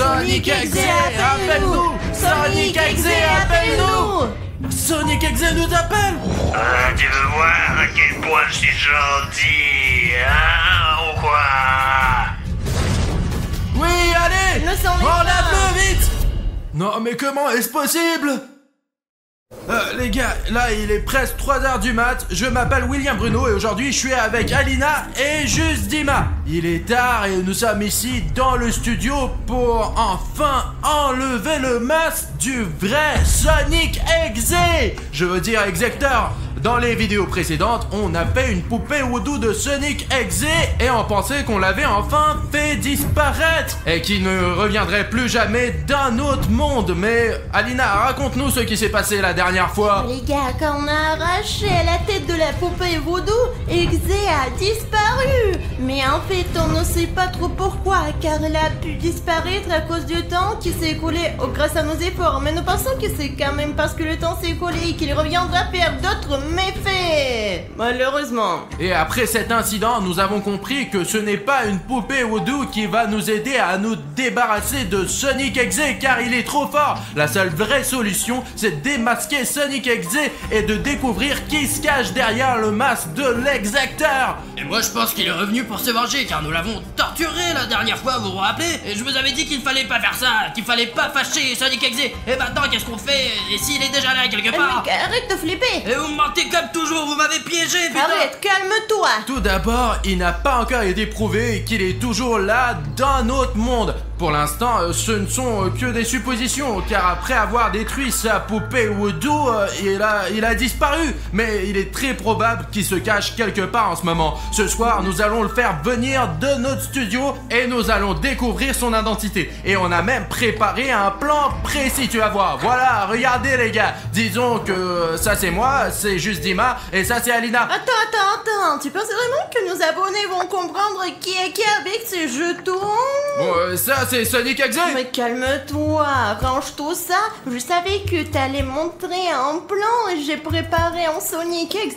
Sonic Exe, appelle-nous! Sonic Exe, appelle-nous! Sonic Exe nous appelle! Tu veux voir à quel point je suis gentil, hein, ou quoi? Oui, allez! Ne s'en est pas. Enlève-le vite! Non, mais comment est-ce possible? Les gars, là il est presque 3h du mat, je m'appelle William Bruno et aujourd'hui je suis avec Alina et Juste Dima. Il est tard et nous sommes ici dans le studio pour enfin enlever le masque du vrai Sonic Exe. Je veux dire Exector. Dans les vidéos précédentes, on a fait une poupée Voodoo de Sonic Exe et on pensait qu'on l'avait enfin fait disparaître et qu'il ne reviendrait plus jamais d'un autre monde. Mais Alina, raconte-nous ce qui s'est passé la dernière fois. Les gars, quand on a arraché la tête de la poupée Voodoo, Exe a disparu. Mais en fait, on ne sait pas trop pourquoi, car elle a pu disparaître à cause du temps qui s'est écoulé grâce à nos efforts. Mais nous pensons que c'est quand même parce que le temps s'est écoulé et qu'il reviendra faire d'autres méfaits, malheureusement. Et après cet incident, nous avons compris que ce n'est pas une poupée Voodoo qui va nous aider à nous débarrasser de Sonic Exe car il est trop fort. La seule vraie solution, c'est de démasquer Sonic Exe et de découvrir qui se cache derrière le masque de l'Exector. Et moi je pense qu'il est revenu pour se venger car nous l'avons torturé la dernière fois, vous vous rappelez? Et je vous avais dit qu'il fallait pas faire ça, qu'il fallait pas fâcher Sonic Exe. Et maintenant qu'est-ce qu'on fait? Et s'il est déjà là quelque part? Mec, arrête de flipper. Et vous me mentez comme toujours, vous m'avez piégé, putain! Arrête, calme-toi. Tout d'abord, il n'a pas encore été prouvé qu'il est toujours là d'un autre monde. Pour l'instant, ce ne sont que des suppositions, car après avoir détruit sa poupée Voodoo, il a disparu. Mais il est très probable qu'il se cache quelque part en ce moment. Ce soir, nous allons le faire venir de notre studio et nous allons découvrir son identité. Et on a même préparé un plan précis, tu vas voir. Voilà, regardez les gars. Disons que ça c'est moi, c'est Juste Dima, et ça c'est Alina. Attends, tu penses vraiment que nos abonnés vont comprendre qui est qui avec ces jetons? Bon, ça c'est Sonic Exe. Mais calme-toi, range tout ça. Je savais que t'allais montrer un plan et j'ai préparé un Sonic Exe,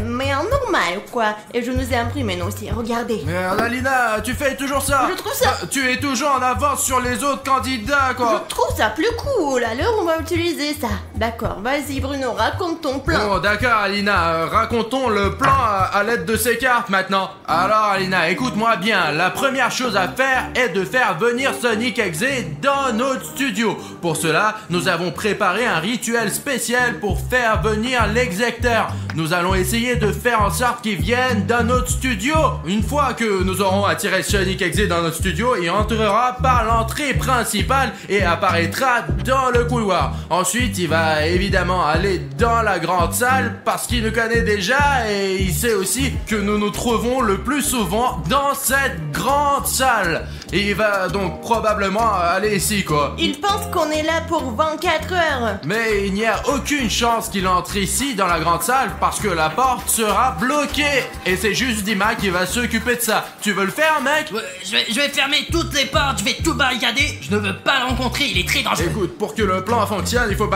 mais en normal quoi. Et je nous ai imprimé nous aussi, regardez. Merde, Alina, tu fais toujours ça. Je trouve ça... Tu es toujours en avance sur les autres candidats, quoi. Je trouve ça plus cool, alors on va utiliser ça. D'accord, vas-y Bruno, raconte ton plan. Bon, d'accord, Alina, racontons le plan à l'aide de ces cartes maintenant. Alors, Alina, écoute-moi bien. La première chose à faire est de faire venir Sonic Exe dans notre studio. Pour cela, nous avons préparé un rituel spécial pour faire venir l'Exector. Nous allons essayer de faire en sorte qu'il vienne dans notre studio. Une fois que nous aurons attiré Sonic Exe dans notre studio, il entrera par l'entrée principale et apparaîtra dans le couloir. Ensuite, il va évidemment aller dans la grande salle parce qu'il nous connaît déjà et il sait aussi que nous nous trouvons le plus souvent dans cette grande salle. Et il va donc probablement aller ici, quoi. Il pense qu'on est là pour 24 heures. Mais il n'y a aucune chance qu'il entre ici dans la grande salle parce que la porte sera bloquée. Et c'est juste Dima qui va s'occuper de ça. Tu veux le faire, mec? Ouais, je vais fermer toutes les portes, je vais tout barricader. Je ne veux pas le rencontrer, il est très dangereux. Écoute, pour que le plan fonctionne, il faut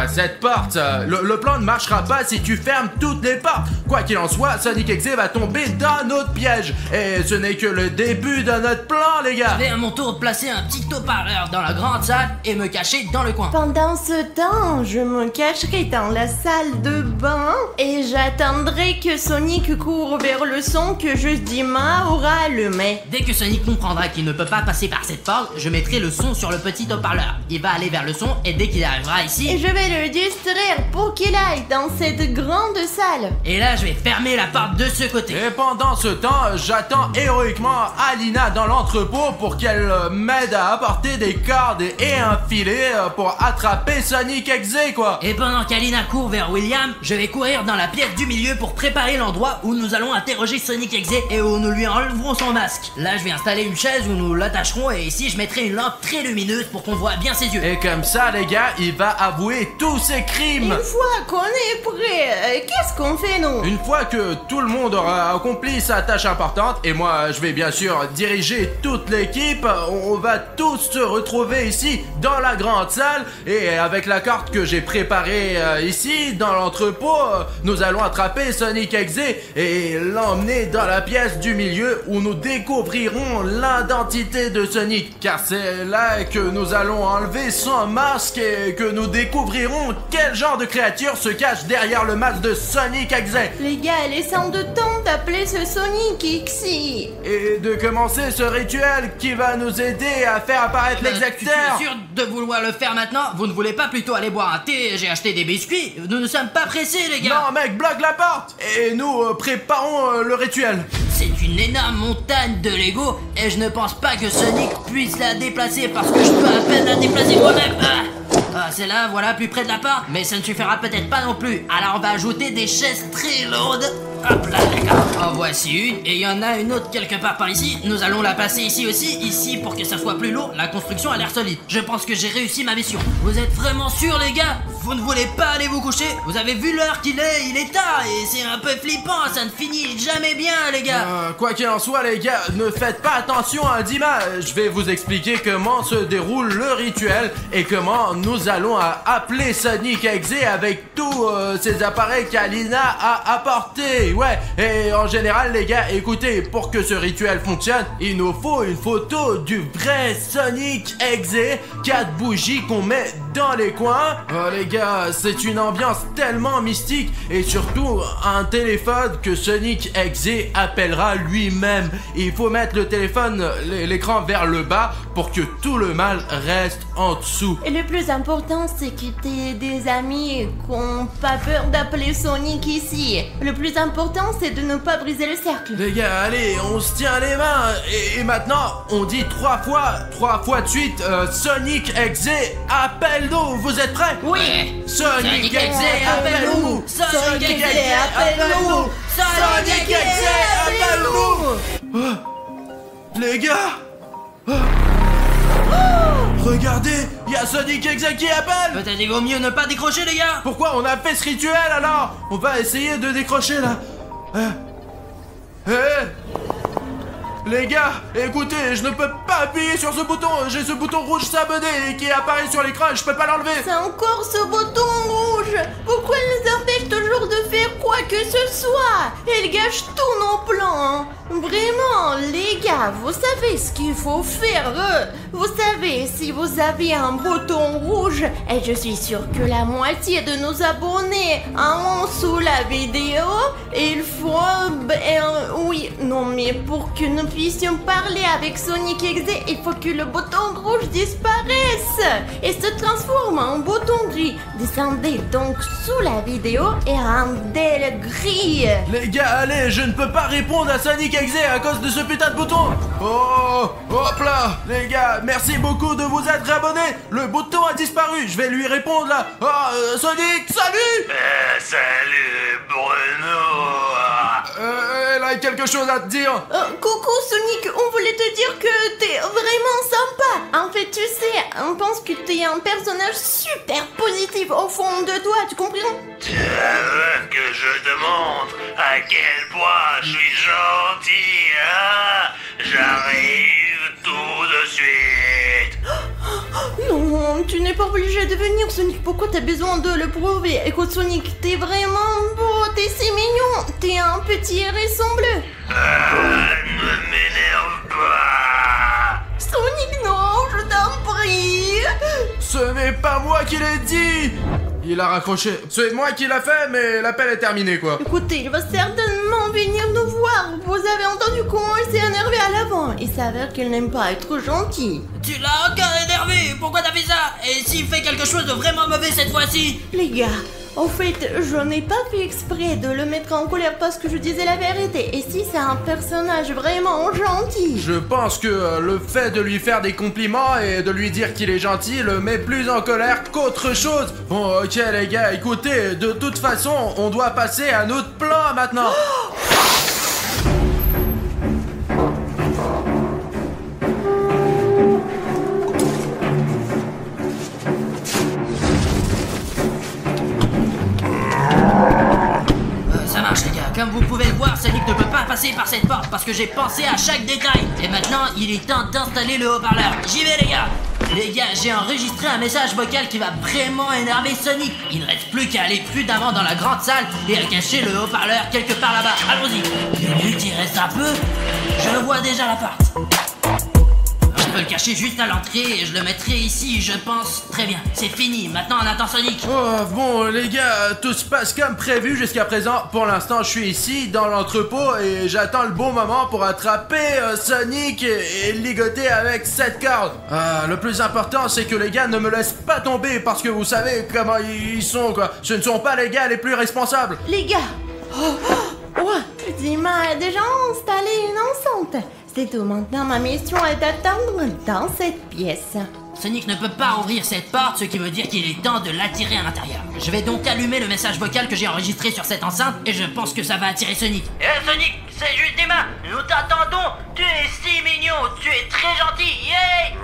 cette porte. Le plan ne marchera pas si tu fermes toutes les portes. Quoi qu'il en soit, Sonic Exe va tomber dans notre piège. Et ce n'est que le début de notre plan, les gars. Je vais à mon tour placer un petit haut-parleur dans la grande salle et me cacher dans le coin. Pendant ce temps, je me cacherai dans la salle de bain et j'attendrai que Sonic court vers le son que Juste Dima aura allumé. Dès que Sonic comprendra qu'il ne peut pas passer par cette porte, je mettrai le son sur le petit haut-parleur. Il va aller vers le son et dès qu'il arrivera Et ici... je vais le distraire pour qu'il aille dans cette grande salle. Et là, je vais fermer la porte de ce côté. Et pendant ce temps, j'attends héroïquement Alina dans l'entrepôt pour qu'elle m'aide à apporter des cordes et un filet pour attraper Sonic Exe, quoi. Et pendant qu'Alina court vers William, je vais courir dans la pièce du milieu pour préparer l'endroit où nous allons interroger Sonic Exe et où nous lui enlèverons son masque. Là, je vais installer une chaise où nous l'attacherons et ici, je mettrai une lampe très lumineuse pour qu'on voit bien ses yeux. Et comme ça, les gars, il va avouer tous ses crimes. Une fois qu'on est prêt, qu'est-ce qu'on fait nous? Une fois que tout le monde aura accompli sa tâche importante, et moi je vais bien sûr diriger diriger toute l'équipe. On va tous se retrouver ici dans la grande salle et avec la carte que j'ai préparée ici dans l'entrepôt, nous allons attraper Sonic Exe et l'emmener dans la pièce du milieu où nous découvrirons l'identité de Sonic, car c'est là que nous allons enlever son masque et que nous découvrirons quel genre de créature se cache derrière le masque de Sonic Exe. Les gars, il est sans de temps d'appeler ce Sonic Exe. Et de commencer ce rituel qui va nous aider à faire apparaître l'exacteur. Tu es sûr de vouloir le faire maintenant? Vous ne voulez pas plutôt aller boire un thé? J'ai acheté des biscuits. Nous ne sommes pas pressés, les gars. Non mec, bloque la porte et nous préparons le rituel. C'est une énorme montagne de Lego et je ne pense pas que Sonic puisse la déplacer parce que je peux à peine la déplacer moi-même. C'est là, voilà, plus près de la porte, mais ça ne suffira peut-être pas non plus. Alors on va ajouter des chaises très lourdes. Hop là, d'accord. En voici une, et il y en a une autre quelque part par ici. Nous allons la passer ici aussi, ici pour que ça soit plus lourd. La construction a l'air solide. Je pense que j'ai réussi ma mission. Vous êtes vraiment sûrs, les gars? Vous ne voulez pas aller vous coucher? Vous avez vu l'heure qu'il est? Il est tard et c'est un peu flippant. Ça ne finit jamais bien, les gars. Quoi qu'il en soit, les gars, ne faites pas attention à Dima. Je vais vous expliquer comment se déroule le rituel et comment nous allons appeler Sonic Exe avec tous ces appareils qu'Alina a apportés. Ouais, et en général, les gars, écoutez, pour que ce rituel fonctionne, il nous faut une photo du vrai Sonic Exe, 4 bougies qu'on met dans les coins. Les gars, c'est une ambiance tellement mystique et surtout un téléphone que Sonic Exe appellera lui-même. Il faut mettre le téléphone, l'écran vers le bas pour que tout le mal reste en dessous. Et le plus important, c'est que t'aies des amis qui n'ont pas peur d'appeler Sonic ici. Le plus important, c'est de ne pas briser le cercle. Les gars, allez, on se tient les mains et maintenant, on dit 3 fois de suite, Sonic Exe, appelle-nous. Vous êtes prêts? Oui. Sonic Exe, appelle-nous. Sonic Exe, appelle-nous. Sonic Exe, appelle-nous. Les gars, regardez, il y a Sonic Exe qui appelle. Peut-être il vaut mieux ne pas décrocher, les gars. Pourquoi on a fait ce rituel alors? On va essayer de décrocher là. Les gars, écoutez, je ne peux pas appuyer sur ce bouton. J'ai ce bouton rouge s'abonner qui apparaît sur l'écran et je peux pas l'enlever. C'est encore ce bouton rouge. Pourquoi ils nous empêchent toujours de faire quoi que ce soit? Ils gâchent tous nos plans. Vraiment, les gars, vous savez ce qu'il faut faire. Vous savez, si vous avez un bouton rouge, et je suis sûre que la moitié de nos abonnés ont sous la vidéo, il faut... oui, non, mais pour que nous puissions parler avec Sonic Exe, il faut que le bouton rouge disparaisse et se transforme en bouton gris. Descendez donc sous la vidéo et rendez le gris. Les gars, allez, je ne peux pas répondre à Sonic Exe à cause de ce putain de bouton. Oh, hop là, les gars, merci beaucoup de vous être abonnés. Le bouton a disparu, je vais lui répondre là. Oh, Sonic, salut. Salut Bruno. Elle a quelque chose à te dire. Coucou Sonic, on voulait te dire que t'es vraiment sympa. En fait, tu sais, on pense que t'es un personnage super positif au fond de toi, tu comprends? Tu veux que je te montre à quel point je suis gentil, hein? J'arrive tout de suite. Non, tu n'es pas obligé de venir Sonic, pourquoi t'as besoin de le prouver? Écoute Sonic, t'es vraiment beau, t'es si mignon, t'es un petit hérisson bleu. Ne m'énerve pas. Sonic, non, je t'en prie. Ce n'est pas moi qui l'ai dit. Il a raccroché. C'est moi qui l'a fait, mais l'appel est terminé quoi. Écoutez, il va certainement venir nous voir. Vous avez entendu comment il s'est énervé à l'avant. Il s'avère qu'il n'aime pas être gentil. Tu l'as encore énervé. Pourquoi t'as fait ça? Et s'il fait quelque chose de vraiment mauvais cette fois-ci? Les gars, en fait, je n'ai pas fait exprès de le mettre en colère parce que je disais la vérité. Et si c'est un personnage vraiment gentil? Je pense que le fait de lui faire des compliments et de lui dire qu'il est gentil le met plus en colère qu'autre chose. Bon, ok les gars, écoutez, de toute façon, on doit passer à notre plan maintenant. Ça marche les gars, comme vous pouvez le voir, Sonic ne peut pas passer passer par cette porte parce que j'ai pensé à chaque détail. Et maintenant, il est temps d'installer le haut-parleur. J'y vais les gars. Les gars, j'ai enregistré un message vocal qui va vraiment énerver Sonic. Il ne reste plus qu'à aller prudemment dans la grande salle et à cacher le haut-parleur quelque part là-bas. Allons-y. Minute, il reste un peu. Je vois déjà la porte. Je peux le cacher juste à l'entrée et je le mettrai ici, je pense. Très bien, c'est fini. Maintenant, on attend Sonic. Oh, bon, les gars, tout se passe comme prévu jusqu'à présent. Pour l'instant, je suis ici, dans l'entrepôt, et j'attends le bon moment pour attraper Sonic et ligoter avec cette corde. Le plus important, c'est que les gars ne me laissent pas tomber, parce que vous savez comment ils sont, quoi. Ce ne sont pas les gars les plus responsables. Les gars. Dima a déjà installé une enceinte. C'est tout, maintenant ma mission est d'attendre dans cette pièce. Sonic ne peut pas ouvrir cette porte, ce qui veut dire qu'il est temps de l'attirer à l'intérieur. Je vais donc allumer le message vocal que j'ai enregistré sur cette enceinte et je pense que ça va attirer Sonic. Sonic, c'est juste Dima. Nous t'attendons. Tu es si mignon. Tu es très gentil. Yay!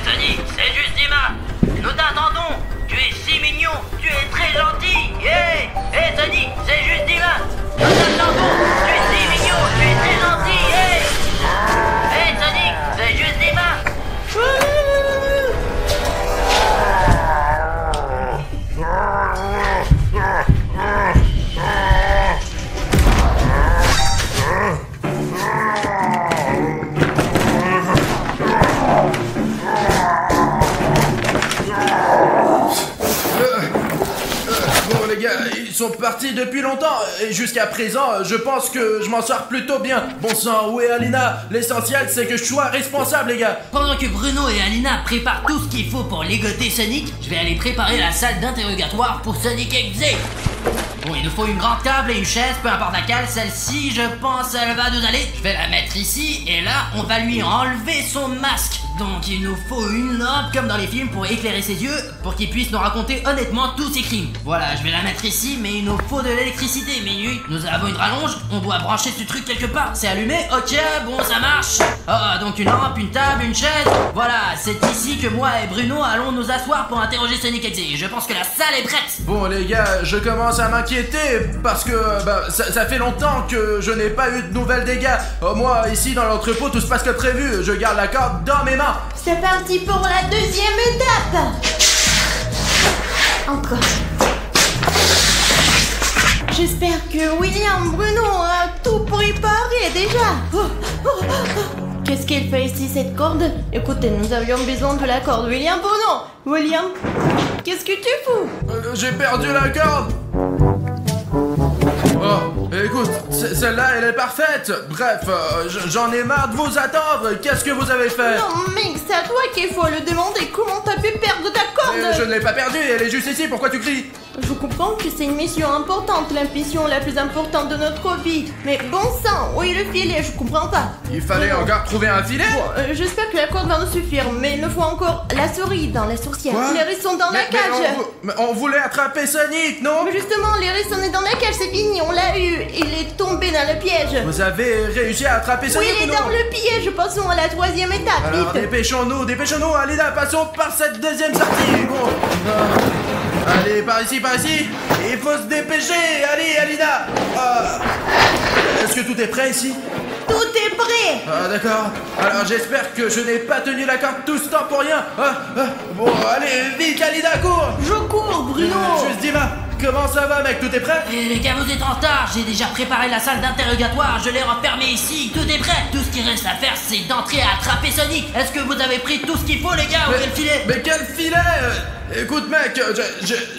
Sonic, c'est juste Dima. Nous t'attendons. Tu es si mignon. Tu es très gentil. Yay! Sonic, c'est juste Dima. Nous t'attendons. Tu es si mignon. Tu es très gentil. Yay! Sonic, c'est juste Dima. Bon, les gars, ils sont partis depuis longtemps, et jusqu'à présent, je pense que je m'en sors plutôt bien. Bon sang, où est Alina? L'essentiel, c'est que je sois responsable, les gars. Pendant que Bruno et Alina préparent tout ce qu'il faut pour ligoter Sonic, je vais aller préparer la salle d'interrogatoire pour Sonic XZ. Bon, il nous faut une grande table et une chaise, peu importe laquelle. Celle-ci, je pense, elle va nous aller. Je vais la mettre ici, et là, on va lui enlever son masque. Donc, il nous faut une lampe, comme dans les films, pour éclairer ses yeux, pour qu'il puisse nous raconter honnêtement tous ses crimes. Voilà, je vais la mettre ici, mais il nous faut de l'électricité. Minute, nous avons une rallonge, on doit brancher ce truc quelque part. C'est allumé? Ok, bon, ça marche. Donc une lampe, une table, une chaise. Voilà, c'est ici que moi et Bruno allons nous asseoir pour interroger Sonic XZ. Je pense que la salle est prête. Bon, les gars, je commence à m'inquiéter, parce que ça fait longtemps que je n'ai pas eu de nouvelles des gars. Moi, ici, dans l'entrepôt, tout se passe comme prévu. Je garde la corde dans mes mains. C'est parti pour la deuxième étape. Encore. J'espère que William Bruno a tout préparé déjà. Qu'est-ce qu'elle fait ici, cette corde? Écoutez, nous avions besoin de la corde. William Bruno. William, qu'est-ce que tu fous? J'ai perdu la corde. Oh, écoute, celle-là, elle est parfaite. Bref, j'en ai marre de vous attendre. Qu'est-ce que vous avez fait? Non, mec, c'est à toi qu'il faut le demander. Comment t'as pu perdre ta corde? Je ne l'ai pas perdue, elle est juste ici. Pourquoi tu cries? Je comprends que c'est une mission importante, la mission la plus importante de notre vie. Mais bon sang, où est le filet? Je comprends pas. Il fallait encore trouver un filet? Bon, j'espère que la corde va nous suffire, mais il me faut encore la souris dans la sourcière. Quoi? Les hérissons dans la cage. Mais on voulait attraper Sonic, non? Mais justement, l'hérisson est dans la cage, c'est fini, on l'a eu. Il est tombé dans le piège. Vous avez réussi à attraper Sonic? Oui, il est ou non? dans le piège. Passons à la troisième étape. Alors Vite. dépêchons-nous, Alina, passons par cette deuxième sortie. Bon. Allez, par ici. Il faut se dépêcher. Allez, Alina. Est-ce que tout est prêt ici? Tout est prêt. D'accord. Alors j'espère que je n'ai pas tenu la corde tout ce temps pour rien. Bon, allez, vite, Alina, cours. Je cours, Bruno. Juste Dima, comment ça va, mec? Tout est prêt? Et les gars, vous êtes en retard. J'ai déjà préparé la salle d'interrogatoire. Je l'ai refermée ici. Tout est prêt. Tout ce qui reste à faire, c'est d'entrer et attraper Sonic. Est-ce que vous avez pris tout ce qu'il faut, les gars? Où est le filet? Mais quel filet? Écoute, mec,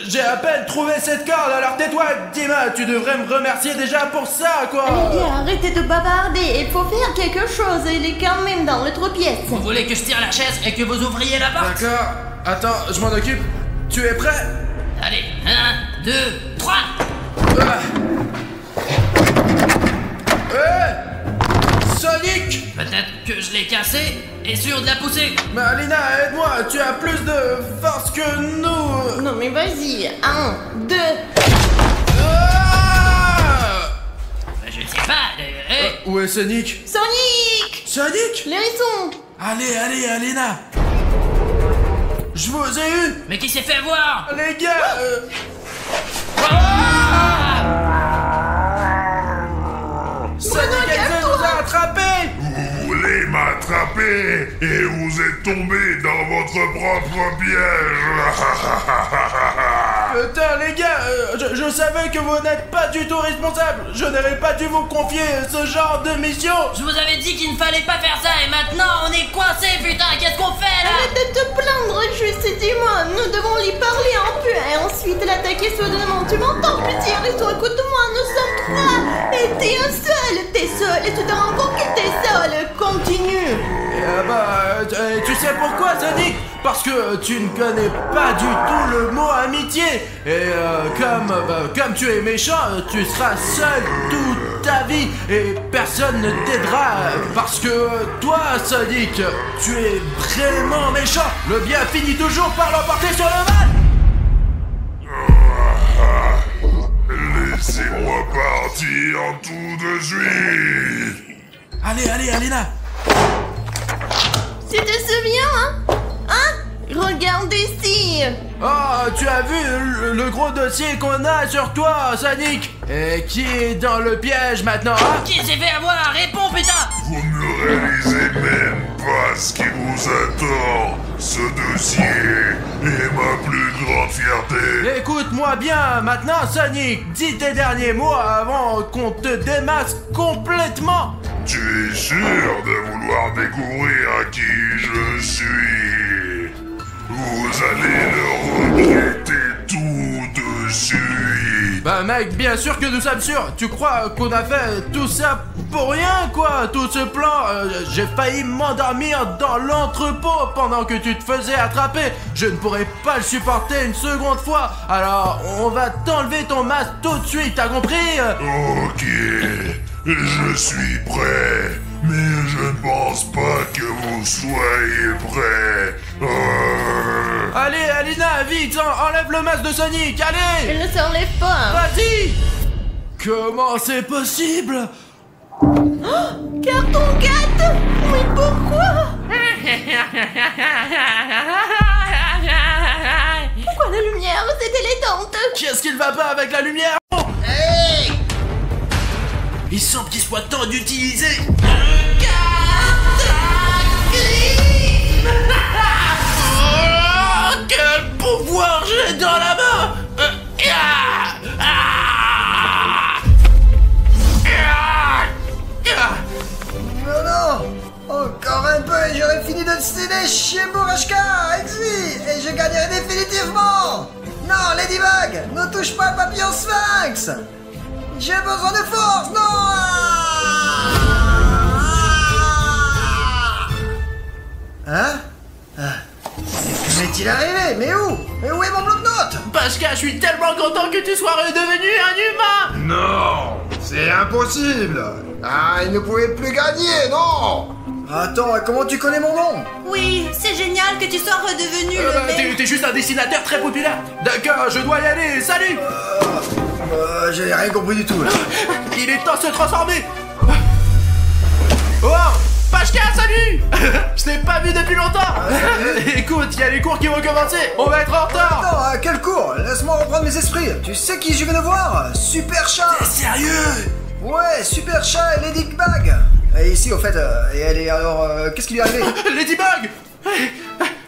j'ai à peine trouvé cette corde, alors tais-toi, Dima, tu devrais me remercier déjà pour ça, quoi. Les gars, arrêtez de bavarder. Il faut faire quelque chose. Il est quand même dans l'autre pièce. Vous voulez que je tire la chaise et que vous ouvriez la porte? D'accord, attends, je m'en occupe. Tu es prêt? Allez, 1, 2, 3. Sonic! Peut-être que je l'ai cassé et sûr de la pousser. Mais Alina, aide-moi, tu as plus de force que nous. Non mais vas-y. 1, 2. Je ne sais pas. Où est Sonic? Sonic! Sonic? L'hérisson! Allez, Alina. Je vous ai eu. Mais qui s'est fait voir? Les gars, m'attraper et vous êtes tombé dans votre propre piège. Putain les gars, je savais que vous n'êtes pas du tout responsable. Je n'aurais pas dû vous confier ce genre de mission. Je vous avais dit qu'il ne fallait pas faire ça et maintenant on est coincé, putain, qu'est-ce qu'on fait là? Arrête de te plaindre, juste dis-moi, nous devons lui parler un peu et ensuite l'attaquer soudainement. Tu m'entends, putain, écoute-moi, nous sommes 3 et t'es seul et tu te rends compte que t'es seul. Continue. Tu sais pourquoi, Sonic? Parce que tu ne connais pas du tout le mot amitié. Et comme tu es méchant, tu seras seul toute ta vie et personne ne t'aidera. Parce que toi, Sonic, tu es vraiment méchant. Le bien finit toujours par l'emporter sur le mal. Laissez-moi partir tout de suite. Allez, Alina. Tu te souviens, hein? Regarde ici. Oh, tu as vu le gros dossier qu'on a sur toi, Sonic? Et qui est dans le piège maintenant, hein? Qui s'est fait avoir? Réponds, putain! Vous ne réalisez même pas ce qui vous attend. Ce dossier est ma plus grande fierté. Écoute-moi bien, maintenant, Sonic, dis tes derniers mots avant qu'on te démasque complètement. Tu es sûr de vouloir découvrir qui je suis? Vous allez le regretter tout de suite. Bah mec, bien sûr que nous sommes sûrs. Tu crois qu'on a fait tout ça pour rien, quoi? Tout ce plan, j'ai failli m'endormir dans l'entrepôt pendant que tu te faisais attraper. Je ne pourrais pas le supporter une seconde fois. Alors, on va t'enlever ton masque tout de suite, t'as compris? Ok, je suis prêt. Mais je ne pense pas que vous soyez prêts. Allez, Alina, vite, enlève le masque de Sonic, allez! Elle ne s'enlève pas. Vas-y! Comment c'est possible? Carton 4. Mais pourquoi? Pourquoi la lumière? C'était les dents. Qu'est-ce qu'il va pas avec la lumière? Hey! Il semble qu'il soit temps d'utiliser... Quel pouvoir j'ai dans la main! Non, encore un peu et j'aurais fini de céder chez Bourashka, Exi, et je gagnerai définitivement. Non, Ladybug, ne touche pas le papillon Sphinx. J'ai besoin de force, non. Hein? Mais est-il arrivé? Mais où est mon bloc-notes? Pascal, je suis tellement content que tu sois redevenu un humain! Non, c'est impossible. Ah, il ne pouvait plus gagner, non. Attends, comment tu connais mon nom? Oui, c'est génial que tu sois redevenu le bel. T'es juste un dessinateur très populaire. D'accord, je dois y aller, salut! J'ai rien compris du tout, là. Il est temps de se transformer! Oh! Pachka, salut! Je t'ai pas vu depuis longtemps! Écoute, il y a les cours qui vont commencer! On va être en retard! Attends, quel cours? Laisse-moi reprendre mes esprits. Tu sais qui je viens de voir? Super Chat! T'es sérieux? Ouais, Super Chat et Ladybug! Et ici, au fait, et elle est alors... qu'est-ce qui lui est arrivé? Ladybug!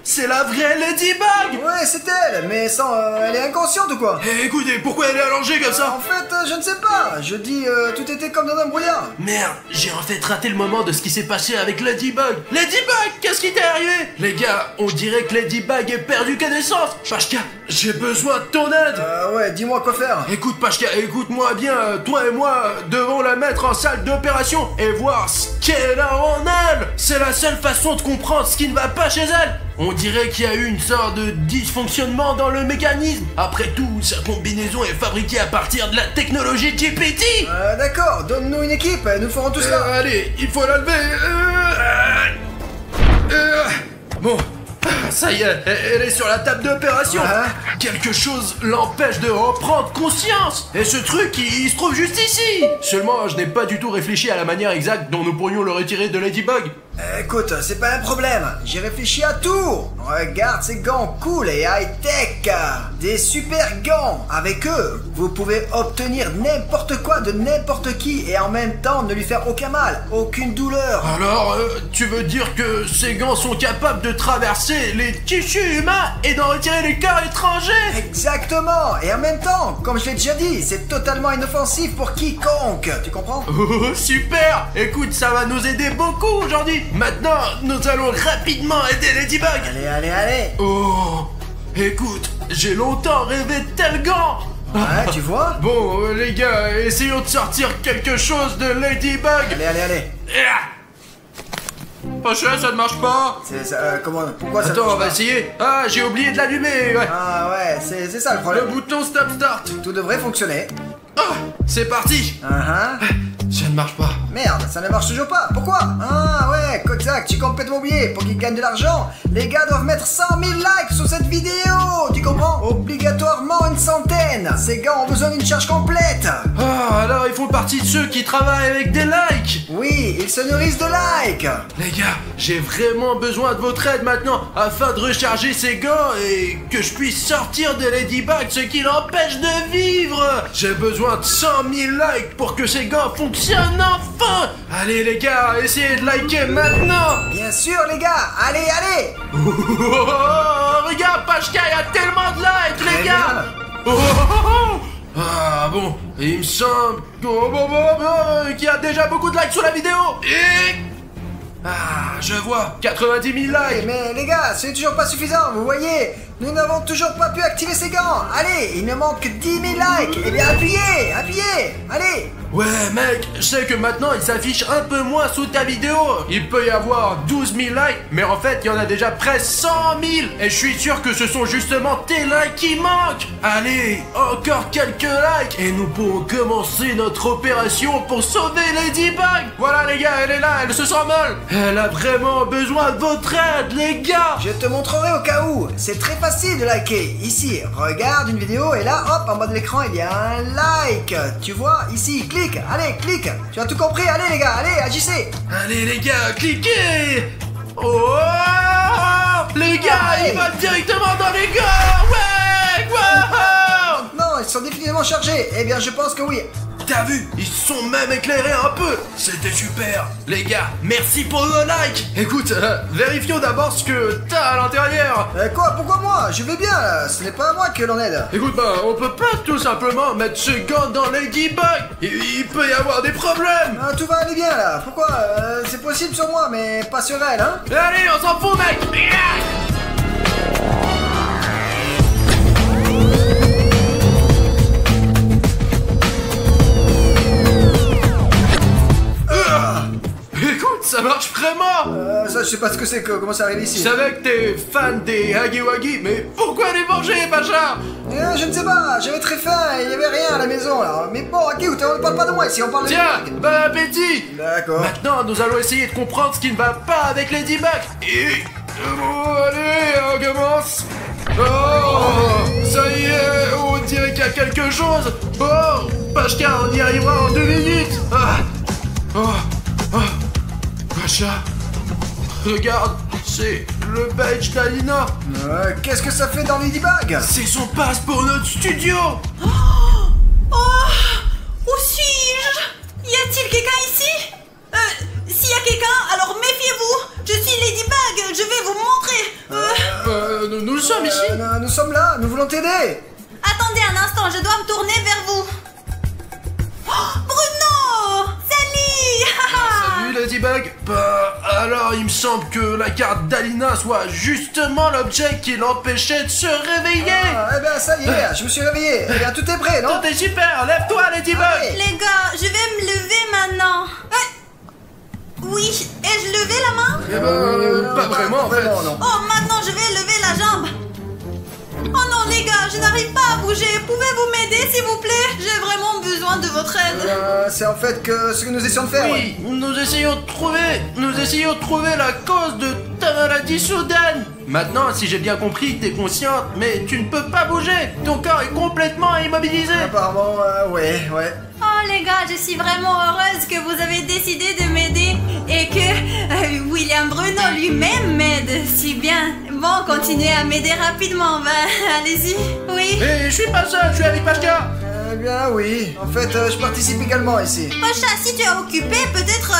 C'est la vraie Ladybug! Ouais, c'est elle, mais sans... elle est inconsciente ou quoi? Écoutez, pourquoi elle est allongée comme ça? En fait, je ne sais pas. Je dis, tout était comme dans un brouillard. Merde, j'ai en fait raté le moment de ce qui s'est passé avec Ladybug. Ladybug, qu'est-ce qui t'est arrivé? Les gars, on dirait que Ladybug est perdu connaissance. Pachka, j'ai besoin de ton aide. Ouais, dis-moi quoi faire. Écoute Pachka, écoute-moi bien, toi et moi devons la mettre en salle d'opération et voir ce qu'elle a en elle. C'est la seule façon de comprendre ce qui ne va pas chez elle. On dirait qu'il y a eu une sorte de dysfonctionnement dans le mécanisme. Après tout, sa combinaison est fabriquée à partir de la technologie GPT. D'accord, donne-nous une équipe, nous ferons tout cela. Allez, il faut la lever. Bon, ça y est, elle est sur la table d'opération. Quelque chose l'empêche de reprendre conscience. Et ce truc, il se trouve juste ici. Seulement, je n'ai pas du tout réfléchi à la manière exacte dont nous pourrions le retirer de Ladybug. Écoute, c'est pas un problème, j'ai réfléchi à tout. Regarde ces gants cool et high-tech. Des super gants. Avec eux, vous pouvez obtenir n'importe quoi de n'importe qui et en même temps ne lui faire aucun mal, aucune douleur. Alors, tu veux dire que ces gants sont capables de traverser les tissus humains et d'en retirer les corps étrangers? Exactement. Et en même temps, comme je l'ai déjà dit, c'est totalement inoffensif pour quiconque. Tu comprends? Oh, super! Écoute, ça va nous aider beaucoup aujourd'hui. Maintenant, nous allons rapidement aider Ladybug. Allez. Oh, écoute, j'ai longtemps rêvé de tel gant. Ouais, tu vois? Bon, les gars, essayons de sortir quelque chose de Ladybug. Allez. Prochain, ça ne marche pas. C'est ça, comment? Pourquoi ça? Attends, marche on va pas? essayer. Ah, j'ai oublié de l'allumer. Ouais. Ah ouais, c'est ça le Le problème. bouton stop start. Tout devrait fonctionner. Ah, c'est parti. Ça ne marche pas. Merde, ça ne marche toujours pas. Pourquoi? Ah ouais, Kozak, j'ai complètement oublié. Pour qu'ils gagnent de l'argent, les gars doivent mettre 100 000 likes sur cette vidéo. Tu comprends? Obligatoirement une centaine. Ces gars ont besoin d'une charge complète. Ah, alors ils font partie de ceux qui travaillent avec des likes. Oui, ils se nourrissent de likes. Les gars, j'ai vraiment besoin de votre aide maintenant afin de recharger ces gants et que je puisse sortir de Ladybug ce qui l'empêche de vivre. J'ai besoin de 100 000 likes pour que ces gants fonctionnent enfin. Allez les gars, essayez de liker maintenant. Bien sûr les gars, allez. Oh, regarde Pashka, il y a tellement de likes les Très gars. Ah bon, il me semble qu'il y a déjà beaucoup de likes sur la vidéo. Et... Ah, je vois, 90 000 likes. Mais les gars, c'est toujours pas suffisant, vous voyez. Nous n'avons toujours pas pu activer ces gants. Allez, il ne manque que 10 000 likes. Eh bien, appuyez. Allez. Ouais mec, je sais que maintenant il s'affiche un peu moins sous ta vidéo. Il peut y avoir 12 000 likes, mais en fait il y en a déjà presque 100 000. Et je suis sûr que ce sont justement tes likes qui manquent. Allez, encore quelques likes et nous pourrons commencer notre opération pour sauver Ladybug. Voilà les gars, elle est là, elle se sent mal. Elle a vraiment besoin de votre aide les gars. Je te montrerai au cas où. C'est très facile de liker. Ici, regarde une vidéo et là, hop, en bas de l'écran, il y a un like. Tu vois, ici, clique. Allez, clique. Tu as tout compris. Allez les gars, allez, agissez. Allez les gars, cliquez. Oh, les gars, Allez. il va directement dans les gars. Ouais, wow. Non, ils sont définitivement chargés. Eh bien, je pense que oui. T'as vu, ils se sont même éclairés un peu. C'était super. Les gars, merci pour le like. Écoute, vérifions d'abord ce que t'as à l'intérieur. Quoi? Pourquoi moi? Je vais bien là. Ce n'est pas à moi que l'on aide. Écoute, on peut pas tout simplement mettre ce gant dans Ladybug. Il peut y avoir des problèmes. Ah, tout va aller bien là. Pourquoi? C'est possible sur moi, mais pas sur elle, hein? Allez, on s'en fout, mec. Écoute, ça marche vraiment. Ça, je sais pas ce que c'est, comment ça arrive Je ici. savais que t'es fan des Huggy Wuggy, mais pourquoi les manger, Pacha? Je ne sais pas, j'avais très faim et il y avait rien à la maison là. Mais bon, ok, on ne parle pas de moi ici, on parle de... Tiens, bon appétit. D'accord. Maintenant, nous allons essayer de comprendre ce qui ne va pas avec Ladybug. Et... Bon, allez, on commence. Oh, ça y est, on dirait qu'il y a quelque chose. Oh, Pashka, on y arrivera en 2 minutes. Pacha, regarde, c'est le badge d'Alina. Qu'est-ce que ça fait dans Ladybug? C'est son passe pour notre studio. Oh, où suis-je? Y a-t-il quelqu'un ici? S'il y a quelqu'un, alors méfiez-vous. Je suis Ladybug, je vais vous montrer. Nous sommes ici. Nous sommes là, nous voulons t'aider. Attendez un instant, je dois me tourner vers vous. Oh, Bruno! Salut! Salut Ladybug. Alors il me semble que la carte d'Alina soit justement l'objet qui l'empêchait de se réveiller. Eh ben ça y est, je me suis réveillé. Eh bien tout est prêt, non? Tout est super, lève-toi Ladybug. Allez. Les gars, je vais me lever maintenant. Oui, ai-je levé la main? Pas vraiment en fait. non. Oh, maintenant je vais lever la jambe. Oh non les gars, je n'arrive pas à bouger. Pouvez-vous m'aider s'il vous plaît? J'ai vraiment besoin de votre aide. C'est en fait que ce que nous essayons de faire. Oui, nous essayons de trouver la cause de ta maladie soudaine. Maintenant, si j'ai bien compris, t'es consciente, mais tu ne peux pas bouger. Ton corps est complètement immobilisé. Apparemment, ouais. Oh les gars, je suis vraiment heureuse que vous avez décidé de m'aider et que William Bruno lui-même m'aide si bien. Bon, continuez à m'aider rapidement, allez-y. Oui. Et je suis pas seul, je suis avec Pashka. Eh bien oui, en fait je participe également ici. Pacha, si tu es occupé, peut-être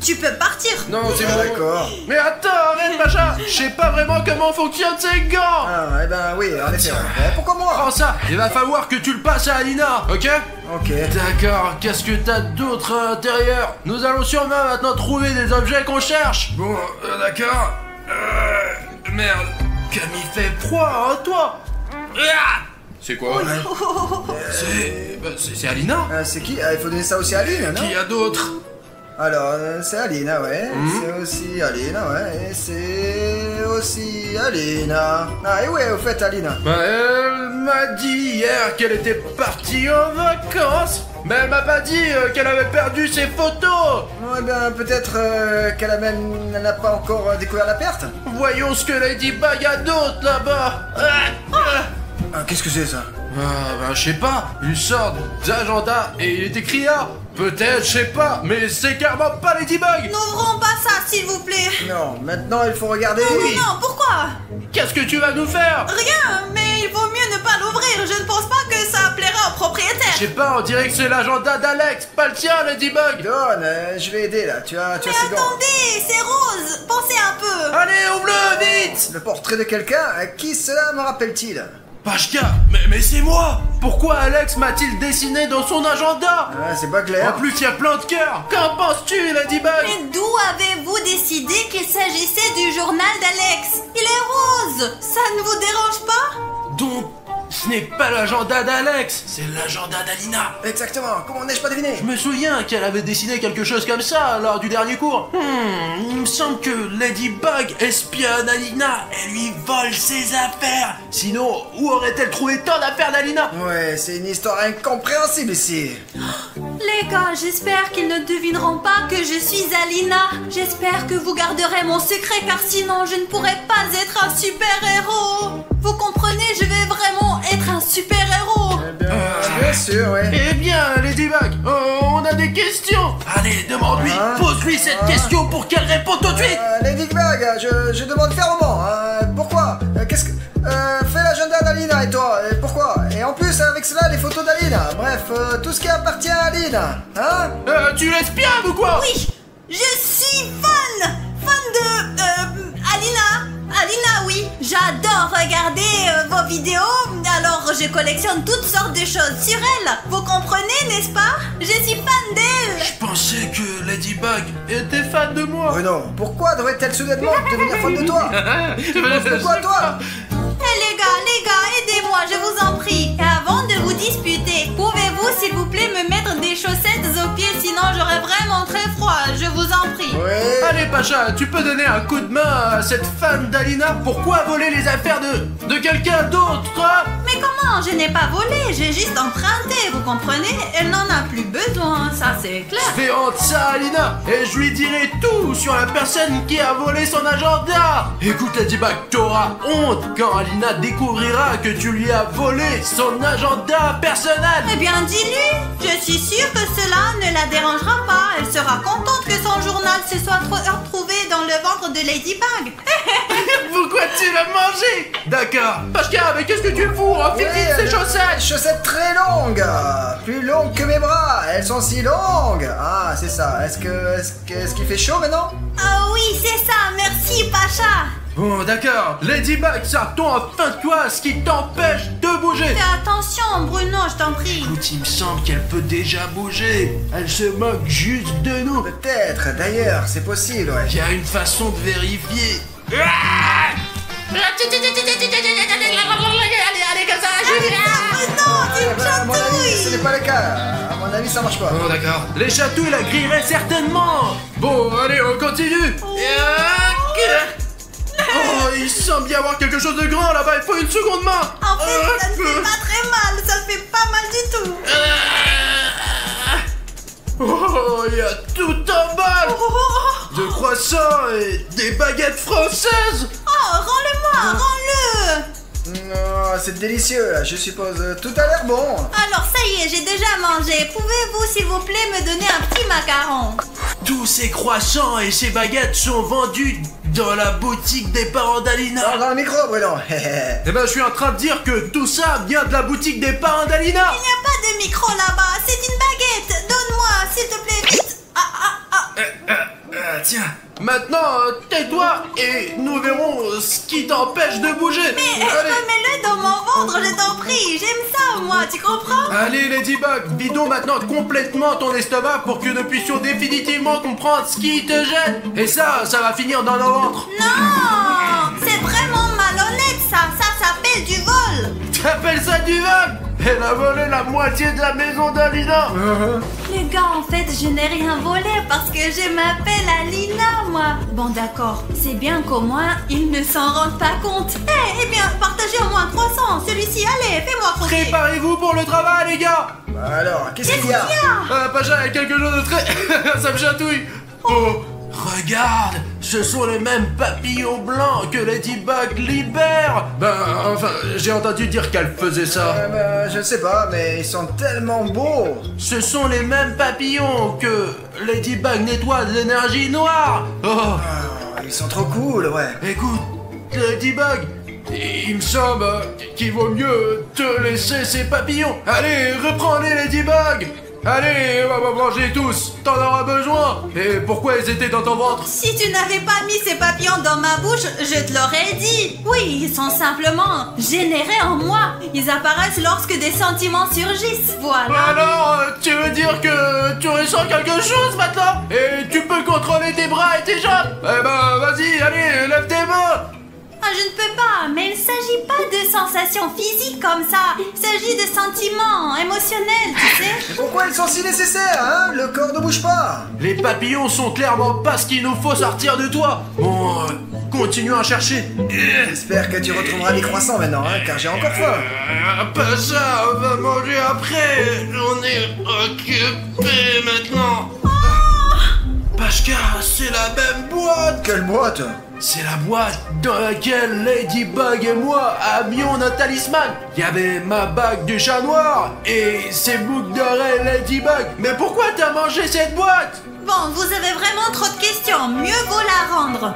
tu peux partir. Non, c'est bon. D'accord. Mais attends, arrête, Pacha. Je sais pas vraiment comment fonctionnent ces gants. Ah, eh ben oui, en effet. Pourquoi moi? Prends ça, il va falloir que tu le passes à Alina, ok? Ok. D'accord, qu'est-ce que t'as d'autre à l'intérieur? Nous allons sûrement maintenant trouver des objets qu'on cherche. Bon, d'accord. Merde, comme il fait froid, hein, toi? C'est quoi? C'est Alina? C'est qui? Il faut donner ça aussi à Aline, non? Qui y a d'autre? Alors, c'est Alina, ouais. C'est aussi Alina, ouais. Et c'est aussi Alina. Ah, et ouais, au fait, Alina. Bah, elle m'a dit hier qu'elle était partie en vacances. Mais elle m'a pas dit qu'elle avait perdu ses photos. Eh bien, peut-être qu'elle n'a pas encore découvert la perte. Voyons ce que Ladybug a d'autre là-bas. Ah, qu'est-ce que c'est ça? Bah, je sais pas, une sorte d'agenda et il est écrit là. Peut-être, je sais pas, mais c'est carrément pas Ladybug. N'ouvrons pas ça, s'il vous plaît. Non, maintenant il faut regarder. Oui. Non, pourquoi? Qu'est-ce que tu vas nous faire? Rien, mais il vaut mieux ne pas l'ouvrir. Je ne pense pas que ça plaira au propriétaire. Je sais pas, on dirait que c'est l'agenda d'Alex, pas le tien, Ladybug. Donne, je vais aider là, tu as Mais ces gants. attendez, c'est rose. Pensez un peu. Allez, ouvre-le, vite. Le portrait de quelqu'un, qui cela me rappelle-t-il? Pashka, mais c'est moi. Pourquoi Alex m'a-t-il dessiné dans son agenda? Ah, c'est pas clair. En plus, il y a plein de cœurs. Qu'en penses-tu, Ladybug? Mais d'où avez-vous décidé qu'il s'agissait du journal d'Alex? Il est rose. Ça ne vous dérange pas? Donc, ce n'est pas l'agenda d'Alex, c'est l'agenda d'Alina. Exactement, comment n'ai-je pas deviné? Je me souviens qu'elle avait dessiné quelque chose comme ça lors du dernier cours. Il me semble que Ladybug espionne Alina et lui vole ses affaires. Sinon, où aurait-elle trouvé tant d'affaires d'Alina? Ouais, c'est une histoire incompréhensible ici. Les gars, j'espère qu'ils ne devineront pas que je suis Alina. J'espère que vous garderez mon secret car sinon je ne pourrai pas être un super-héros. Vous comprenez, je vais vraiment être un super-héros. Bien sûr, ouais. Eh bien, Ladybug, on a des questions. Allez, demande-lui, pose-lui cette question pour qu'elle réponde tout de suite. Ladybug, je demande fermement. Pourquoi? Qu'est-ce que... fais l'agenda d'Alina et toi, et pourquoi? Et en plus, avec cela, les photos d'Alina. Bref, tout ce qui appartient à Alina. Hein? Tu l'espionnes ou quoi? Oui, je suis fan de Alina. Alina, oui. J'adore regarder vos vidéos. Alors, je collectionne toutes sortes de choses sur elle. Vous comprenez, n'est-ce pas? Je suis fan d'elle. Je pensais que Ladybug était fan de moi. Bruno, pourquoi devrait-elle soudainement devenir fan de toi? Pourquoi toi? Les gars, aidez-moi, je vous en prie. Et avant de vous disputer, pouvez-vous, s'il vous plaît, me mettre des chaussettes aux pieds, sinon j'aurai vraiment très froid. Je vous en prie. Oui. Allez, Pacha, tu peux donner un coup de main à cette fan d'Alina? Pourquoi voler les affaires de quelqu'un d'autre, hein? Mais comment? Je n'ai pas volé, j'ai juste emprunté, vous comprenez? Elle n'en a plus besoin, ça c'est clair. Je vais rendre ça à Alina et je lui dirai tout sur la personne qui a volé son agenda. Écoute, Ladybug, t'auras honte quand Alina découvrira que tu lui as volé son agenda personnel. Eh bien, dis-lui. Je suis sûre que cela ne la dérangera pas. Elle sera contente que son journal se soit retrouvé dans le ventre de Ladybug. Pourquoi tu l'as mangé? D'accord. Pashka, mais qu'est-ce que tu fous? Enfile-t-il ces chaussettes? Chaussettes très longues. Plus longues que mes bras. Elles sont si longues. Ah, c'est ça. Est-ce qu'il fait chaud maintenant? Ah oui, c'est ça. Merci, Pacha. Bon, d'accord. Ladybug, sort-on enfin de toi ce qui t'empêche de bouger? Fais attention, Bruno, je t'en prie. Écoute, il me semble qu'elle peut déjà bouger. Elle se moque juste de nous. Peut-être, d'ailleurs, c'est possible, ouais. Il y a une façon de vérifier. Allez, comme ça, Bruno, tu me À mon avis, ce chatouilles. n'est pas le cas. À mon avis, ça marche pas. Bon, d'accord. Les chatouilles la grilleraient certainement. Bon, allez, on continue. Oh, il semble y avoir quelque chose de grand là-bas. Il faut une seconde main. En fait, ça ne fait pas très mal, ça ne fait pas mal du tout. Oh, il y a tout en bas. Oh, De croissants et des baguettes françaises. rends-le-moi, rends-le. C'est délicieux, là, je suppose. Tout a l'air bon. Alors ça y est, j'ai déjà mangé. Pouvez-vous, s'il vous plaît, me donner un petit macaron? Tous ces croissants et ces baguettes sont vendus dans la boutique des parents d'Alina. Parle dans le micro, Bruno. Eh ben, je suis en train de dire que tout ça vient de la boutique des parents d'Alina. Il n'y a pas de micro là-bas, c'est une baguette. Donne-moi, s'il te plaît, vite. Tiens. Maintenant, tais-toi et nous verrons ce qui t'empêche de bouger. Mais remets-le dans mon ventre, je t'en prie. J'aime ça, moi, tu comprends? Allez, Ladybug, vidons maintenant complètement ton estomac pour que nous puissions définitivement comprendre ce qui te gêne. Et ça va finir dans nos ventres. Non, c'est vraiment malhonnête, ça. Ça s'appelle du vol. T'appelles ça du vol? Elle a volé la moitié de la maison d'Alina. Les gars, en fait, je n'ai rien volé parce que je m'appelle Alina, moi. Bon, d'accord, c'est bien qu'au moins, ils ne s'en rendent pas compte. Eh bien, partagez au moins un croissant. Celui-ci, allez, fais-moi croquer. Préparez-vous pour le travail, les gars. Alors, qu'est-ce qu'il y a? Pacha, il y a quelque chose de très... ça me chatouille. Oh, regarde, ce sont les mêmes papillons blancs que Ladybug libère. Ben, enfin, j'ai entendu dire qu'elle faisait ça. Je sais pas, mais ils sont tellement beaux. Ce sont les mêmes papillons que Ladybug nettoie de l'énergie noire. Oh, Ils sont trop cool, ouais. écoute, Ladybug, il me semble qu'il vaut mieux te laisser ces papillons. Allez, reprends-les, Ladybug. Allez, on va manger tous. T'en auras besoin. Et pourquoi ils étaient dans ton ventre? Si tu n'avais pas mis ces papillons dans ma bouche, je te l'aurais dit. Oui, ils sont simplement générés en moi. Ils apparaissent lorsque des sentiments surgissent. Voilà. Alors, tu veux dire que tu ressens quelque chose maintenant? Et tu peux contrôler tes bras et tes jambes? Eh ben, vas-y, allez, lève tes mains. Ah, je ne peux pas, mais il ne s'agit pas de sensations physiques comme ça. Il s'agit de sentiments émotionnels, tu sais. Pourquoi ils sont si nécessaires, hein? Le corps ne bouge pas. Les papillons sont clairement pas ce qu'il nous faut sortir de toi. Bon, continuons à chercher. J'espère que tu retrouveras des croissants maintenant, hein, car j'ai encore faim. Pas ça, on va manger après. On est occupé maintenant. Pashka, c'est la même boîte. Quelle boîte? C'est la boîte dans laquelle Ladybug et moi avions notre talisman. Il y avait ma bague du chat noir et ses boucles d'oreilles Ladybug. Mais pourquoi t'as mangé cette boîte? Bon, vous avez vraiment trop de questions. Mieux vaut la rendre.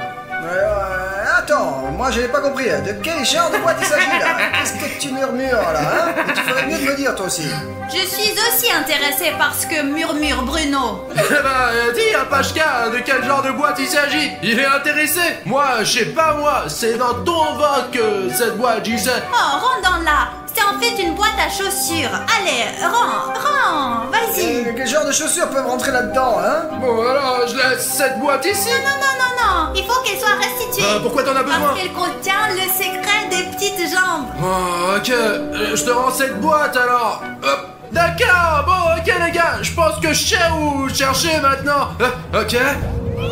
Attends, moi je n'ai pas compris. De quel genre de boîte il s'agit là? Qu'est-ce que tu murmures là, hein? Et tu ferais mieux de me dire toi aussi. Je suis aussi intéressée par ce que murmure Bruno. Eh ben, dis à Pashka de quel genre de boîte il s'agit. Il est intéressé. Moi, je sais pas moi. C'est dans ton ventre que cette boîte, j'y sais. Oh, rentre dans là. C'est en fait une boîte à chaussures. Allez, rentre, vas-y. Quel genre de chaussures peuvent rentrer là-dedans, hein? Bon, alors, je laisse cette boîte ici. Non. Il faut qu'elle soit restituée. Pourquoi t'en as besoin? Parce qu'elle contient le secret des petites jambes. Oh, ok, je te rends cette boîte alors. Hop, d'accord, bon, ok les gars, je pense que je sais où chercher maintenant. Ok,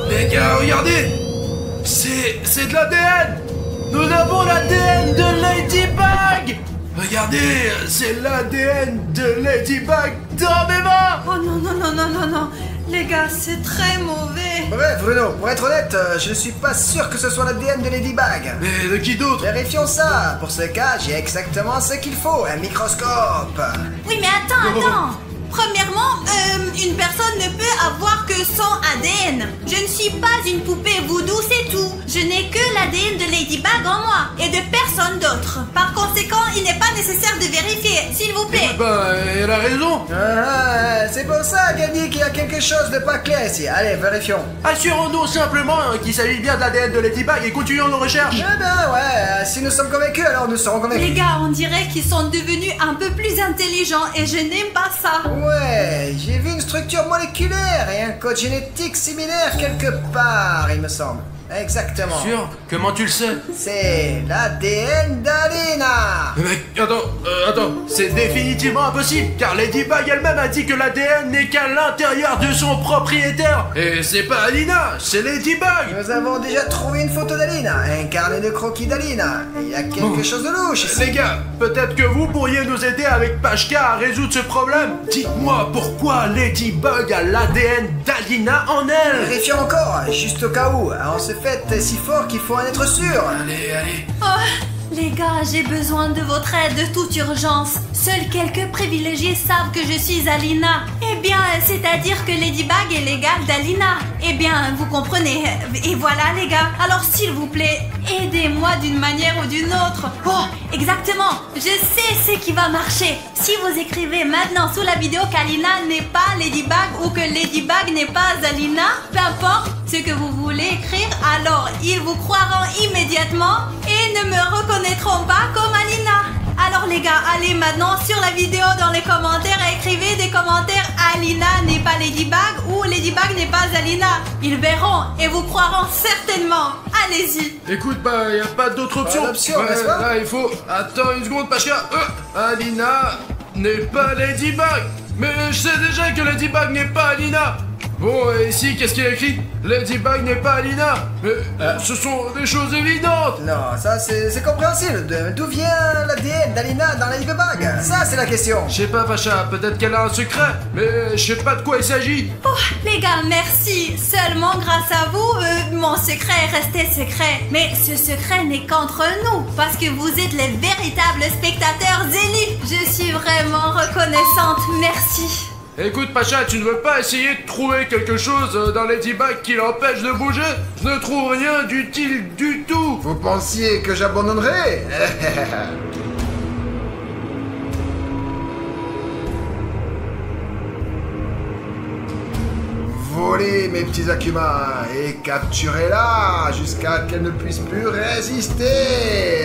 les gars, regardez, c'est de l'ADN. Nous avons l'ADN de Ladybug. Regardez, c'est l'ADN de Ladybug dans mes mains. Oh non. Les gars, c'est très mauvais. Bref, Bruno, pour être honnête, je ne suis pas sûr que ce soit l'ADN de Ladybug. Mais de qui d'autre? Vérifions ça. Pour ce cas, j'ai exactement ce qu'il faut, un microscope. Oui, mais attends. Premièrement, une personne ne peut avoir que son ADN. Je ne suis pas une poupée voodoo, c'est tout. Je n'ai que l'ADN de Ladybug en moi et de personne d'autre. Par conséquent, il n'est pas nécessaire de vérifier, s'il vous plaît. Bah, elle a raison. C'est pour ça, Gagny, qu'il y a quelque chose de pas clair ici. Allez, vérifions. Assurons-nous simplement qu'il s'agit bien de l'ADN de Ladybug et continuons nos recherches. Eh ben ouais, si nous sommes convaincus, alors nous serons convaincus. Les gars, on dirait qu'ils sont devenus un peu plus intelligents et je n'aime pas ça. Ouais, j'ai vu une structure moléculaire et un code génétique similaire quelque part, il me semble. Exactement. Sûr? Comment tu le sais? C'est l'ADN d'Alina. Mec, attends, c'est définitivement impossible, car Ladybug elle-même a dit que l'ADN n'est qu'à l'intérieur de son propriétaire. Et c'est pas Alina, c'est Ladybug. Nous avons déjà trouvé une photo d'Alina, un carnet de croquis d'Alina. Il y a quelque chose de louche ici. Les gars, peut-être que vous pourriez nous aider avec Pashka à résoudre ce problème. Dites-moi pourquoi Ladybug a l'ADN d'Alina en elle. Vérifions encore, juste au cas où. On se fait si fort qu'il faut en être sûr. Allez. Oh, Les gars, j'ai besoin de votre aide de toute urgence. Seuls quelques privilégiés savent que je suis Alina. Eh bien, c'est-à-dire que Ladybug est l'égale d'Alina. Eh bien, vous comprenez. Et voilà les gars. Alors s'il vous plaît, aidez-moi d'une manière ou d'une autre. Oh, exactement. Je sais ce qui va marcher. Si vous écrivez maintenant sous la vidéo qu'Alina n'est pas Ladybug ou que Ladybug n'est pas Alina, peu importe ce que vous voulez écrire, alors ils vous croiront immédiatement et ne me reconnaîtront pas comme Alina. Alors les gars, allez maintenant sur la vidéo dans les commentaires et écrivez des commentaires Alina n'est pas Ladybug ou Ladybug n'est pas Alina. Ils verront et vous croiront certainement. Allez-y. Écoute, bah, y a pas d'autre option. Pas d'option, n'est-ce pas? Là, il faut... Attends une seconde, Pachka. Alina n'est pas Ladybug. Mais je sais déjà que Ladybug n'est pas Alina. Bon, et ici, qu'est-ce qu'il y a écrit? Ladybug n'est pas Alina. Mais ce sont des choses évidentes. Non, ça c'est compréhensible. D'où vient l'ADN d'Alina dans Ladybug? Ça c'est la question. Je sais pas, Pacha, peut-être qu'elle a un secret, mais je sais pas de quoi il s'agit. Oh, les gars, merci. Seulement grâce à vous, mon secret est resté secret. Mais ce secret n'est qu'entre nous, parce que vous êtes les véritables spectateurs élus. Je suis vraiment reconnaissante. Merci. Écoute, Pacha, tu ne veux pas essayer de trouver quelque chose dans Ladybug qui l'empêche de bouger? Je ne trouve rien d'utile du tout. Vous pensiez que j'abandonnerais? Volez mes petits Akuma et capturez-la jusqu'à qu'elle ne puisse plus résister.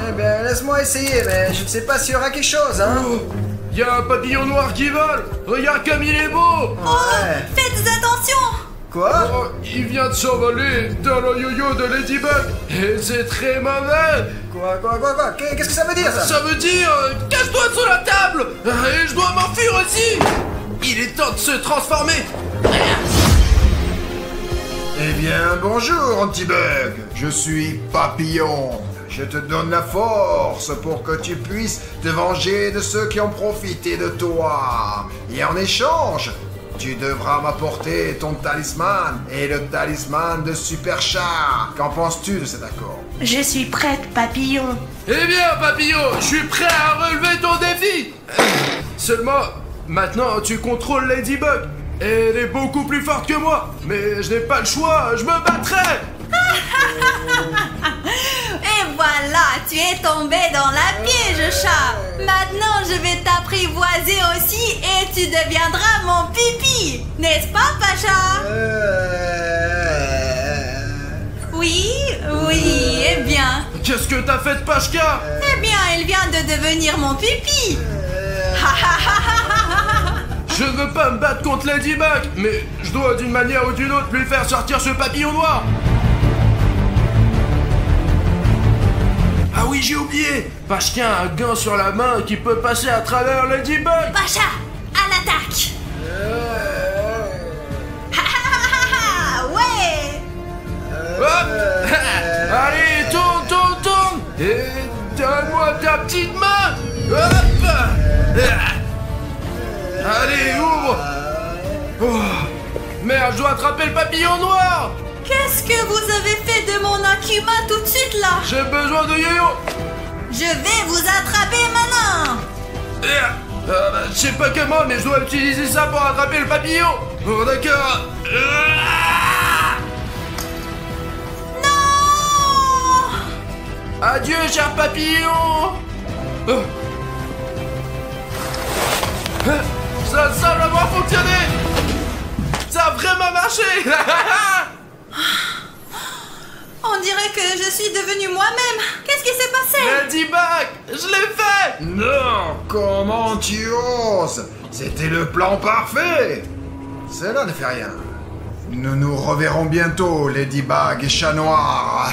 Eh bien, laisse-moi essayer, mais je ne sais pas s'il y aura quelque chose, hein. Oh, y a un papillon noir qui vole. Regarde comme il est beau. Ouais. Faites attention. Quoi? Oh, il vient de s'envoler dans le yo-yo de Ladybug. Et c'est très mauvais. Quoi? Qu'est-ce que ça veut dire, ça? Ça veut dire, cache-toi sous la table. Et je dois m'enfuir aussi. Il est temps de se transformer. Eh bien, bonjour, Antibug. Je suis Papillon. Je te donne la force pour que tu puisses te venger de ceux qui ont profité de toi. Et en échange, tu devras m'apporter ton talisman et le talisman de Super Chat. Qu'en penses-tu de cet accord? Je suis prête, Papillon. Eh bien, Papillon, je suis prêt à relever ton défi. Seulement, maintenant, tu contrôles Ladybug. Elle est beaucoup plus forte que moi. Mais je n'ai pas le choix, je me battrai. Et voilà, tu es tombé dans la piège, chat. Maintenant, je vais t'apprivoiser aussi et tu deviendras mon pipi. N'est-ce pas, Pacha? Oui, eh bien. Qu'est-ce que t'as fait de Pachka? Eh bien, il vient de devenir mon pipi. Je ne veux pas me battre contre Ladybug, mais je dois d'une manière ou d'une autre lui faire sortir ce papillon noir. Ah oui, j'ai oublié. Pachka a un gant sur la main qui peut passer à travers Ladybug. Pacha, à l'attaque. Ouais. Hop. Allez, tourne. Et donne-moi ta petite main. Hop. Allez, ouvre. Oh. Merde, je dois attraper le papillon noir. Qu'est-ce que vous avez fait de mon Akuma tout de suite là? J'ai besoin de yo-yo. Je vais vous attraper maintenant. Je sais pas comment, mais je dois utiliser ça pour attraper le papillon. Oh, d'accord. Non. Adieu, cher papillon. Ça semble avoir fonctionné. Ça a vraiment marché. On dirait que je suis devenue moi-même. Qu'est-ce qui s'est passé? Ladybug, je l'ai fait. Non, comment tu oses? C'était le plan parfait. Cela ne fait rien. Nous nous reverrons bientôt, Ladybug et Chat Noir.